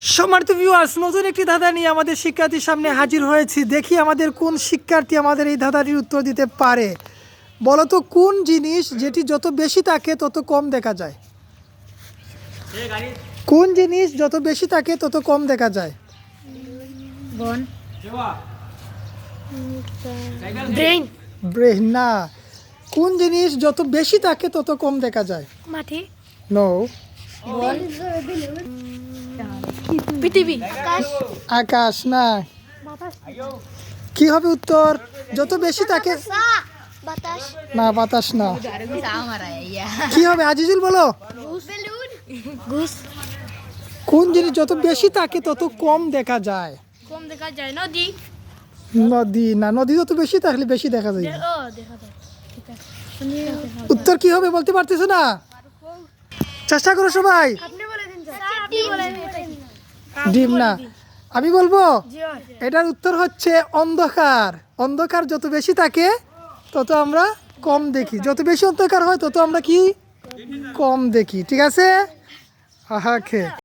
সম্মানিত ভিউয়ার্স, নতুন একটি ধাঁধা নিয়ে আমাদের শিক্ষার্থীর সামনে হাজির হয়েছি। দেখি আমাদের কোন শিক্ষার্থী আমাদের এই ধাঁধাটির উত্তর দিতে পারে। বলো তো, কোন জিনিস যেটি যত বেশি থাকে তত কম দেখা যায়? কোন জিনিস যত বেশি থাকে তত কম দেখা যায়? ব্রেন না। কোন জিনিস যত বেশি থাকে তত কম দেখা যায়? মাটি, নো। পৃথিবী, আকাশ না। কি হবে উত্তর? যত বেশি থাকে বাতাস, না, বাতাস না। কি হবে আজিজুল, বলো? ঘুষ, কোন জিনিস যত বেশি থাকে তত কম দেখা যায়? কম দেখা যায়। নদী, নদী না। নদী যত বেশি থাকলে বেশি দেখা যায়। ও দেখা যায়। ঠিক আছে, উত্তর কি হবে বলতে পারতেছো না? চেষ্টা করো সবাই। আপনি বলে দিন স্যার, আপনি বলে দিন। ডিম না। আমি বলবো এটার উত্তর হচ্ছে অন্ধকার। অন্ধকার যত বেশি থাকে তত আমরা কম দেখি। যত বেশি অন্ধকার হয় তত আমরা কি কম দেখি। ঠিক আছে। ওকে।